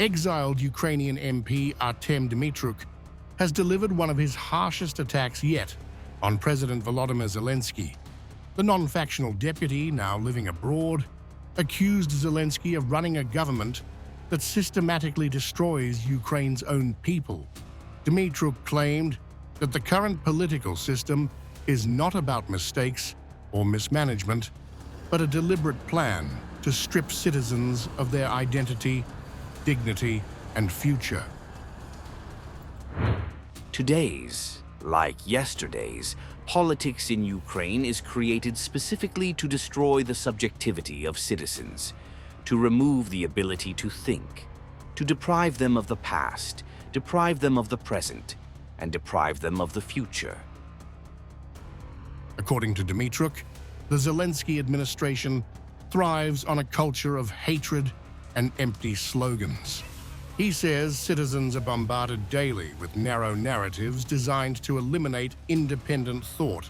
Exiled Ukrainian MP Artem Dmytruk has delivered one of his harshest attacks yet on President Volodymyr Zelensky. The non-factional deputy, now living abroad, accused Zelensky of running a government that systematically destroys Ukraine's own people. Dmytruk claimed that the current political system is not about mistakes or mismanagement, but a deliberate plan to strip citizens of their identity, dignity, and future. Today's, like yesterday's, politics in Ukraine is created specifically to destroy the subjectivity of citizens, to remove the ability to think, to deprive them of the past, deprive them of the present, and deprive them of the future. According to Dmytruk, the Zelensky administration thrives on a culture of hatred and empty slogans. He says citizens are bombarded daily with narrow narratives designed to eliminate independent thought,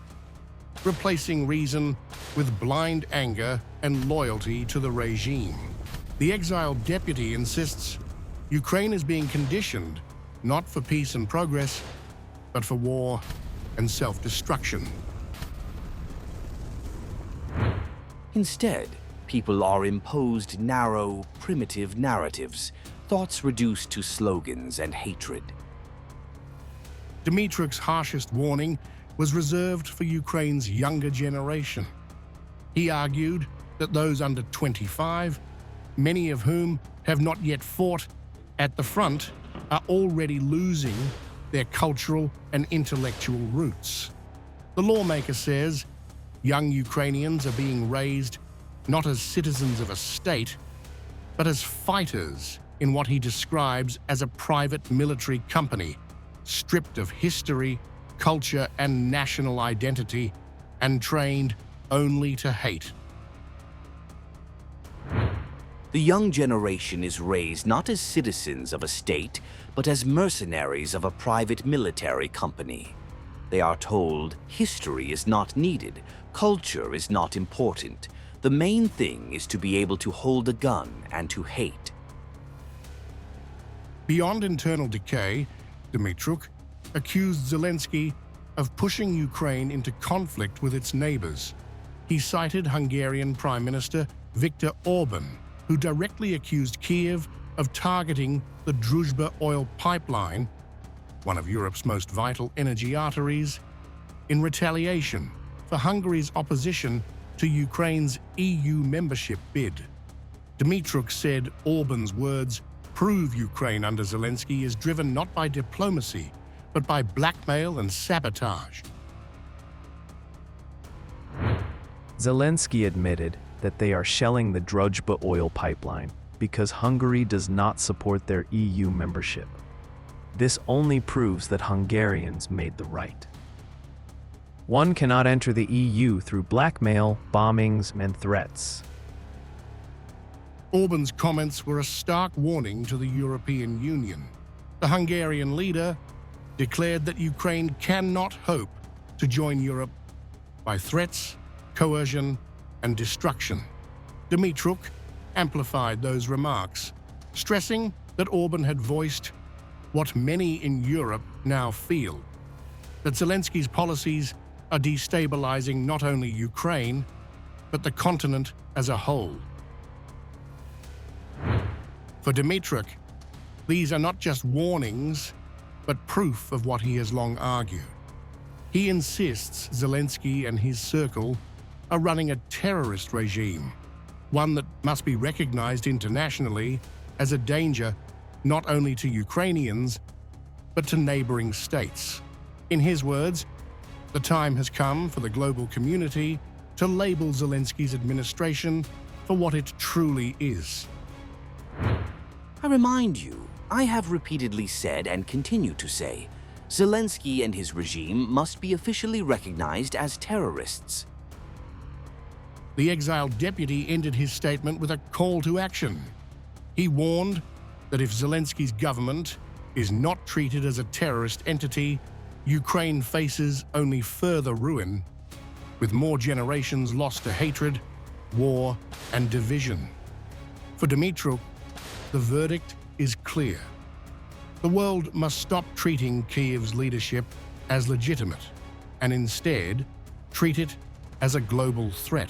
replacing reason with blind anger and loyalty to the regime. The exiled deputy insists Ukraine is being conditioned not for peace and progress, but for war and self-destruction. Instead, people are imposed narrow, primitive narratives, thoughts reduced to slogans and hatred. Dmytruk's harshest warning was reserved for Ukraine's younger generation. He argued that those under 25, many of whom have not yet fought at the front, are already losing their cultural and intellectual roots. The lawmaker says young Ukrainians are being raised not as citizens of a state, but as fighters in what he describes as a private military company, stripped of history, culture, and national identity, and trained only to hate. The young generation is raised not as citizens of a state, but as mercenaries of a private military company. They are told history is not needed, culture is not important. The main thing is to be able to hold a gun and to hate. Beyond internal decay, Dmytruk accused Zelensky of pushing Ukraine into conflict with its neighbors. He cited Hungarian Prime Minister Viktor Orban, who directly accused Kiev of targeting the Druzhba oil pipeline, one of Europe's most vital energy arteries, in retaliation for Hungary's opposition to Ukraine's EU membership bid. Dmytruk said Orban's words prove Ukraine under Zelensky is driven not by diplomacy, but by blackmail and sabotage. Zelensky admitted that they are shelling the Druzhba oil pipeline because Hungary does not support their EU membership. This only proves that Hungarians made the right. One cannot enter the EU through blackmail, bombings, and threats. Orban's comments were a stark warning to the European Union. The Hungarian leader declared that Ukraine cannot hope to join Europe by threats, coercion, and destruction. Dmytruk amplified those remarks, stressing that Orban had voiced what many in Europe now feel, that Zelensky's policies are destabilizing not only Ukraine, but the continent as a whole. For Dmytruk, these are not just warnings, but proof of what he has long argued. He insists Zelensky and his circle are running a terrorist regime, one that must be recognized internationally as a danger not only to Ukrainians, but to neighboring states. In his words, the time has come for the global community to label Zelensky's administration for what it truly is. I remind you, I have repeatedly said and continue to say, Zelensky and his regime must be officially recognized as terrorists. The exiled deputy ended his statement with a call to action. He warned that if Zelensky's government is not treated as a terrorist entity, Ukraine faces only further ruin, with more generations lost to hatred, war, and division. For Dmytruk, the verdict is clear. The world must stop treating Kyiv's leadership as legitimate and instead treat it as a global threat.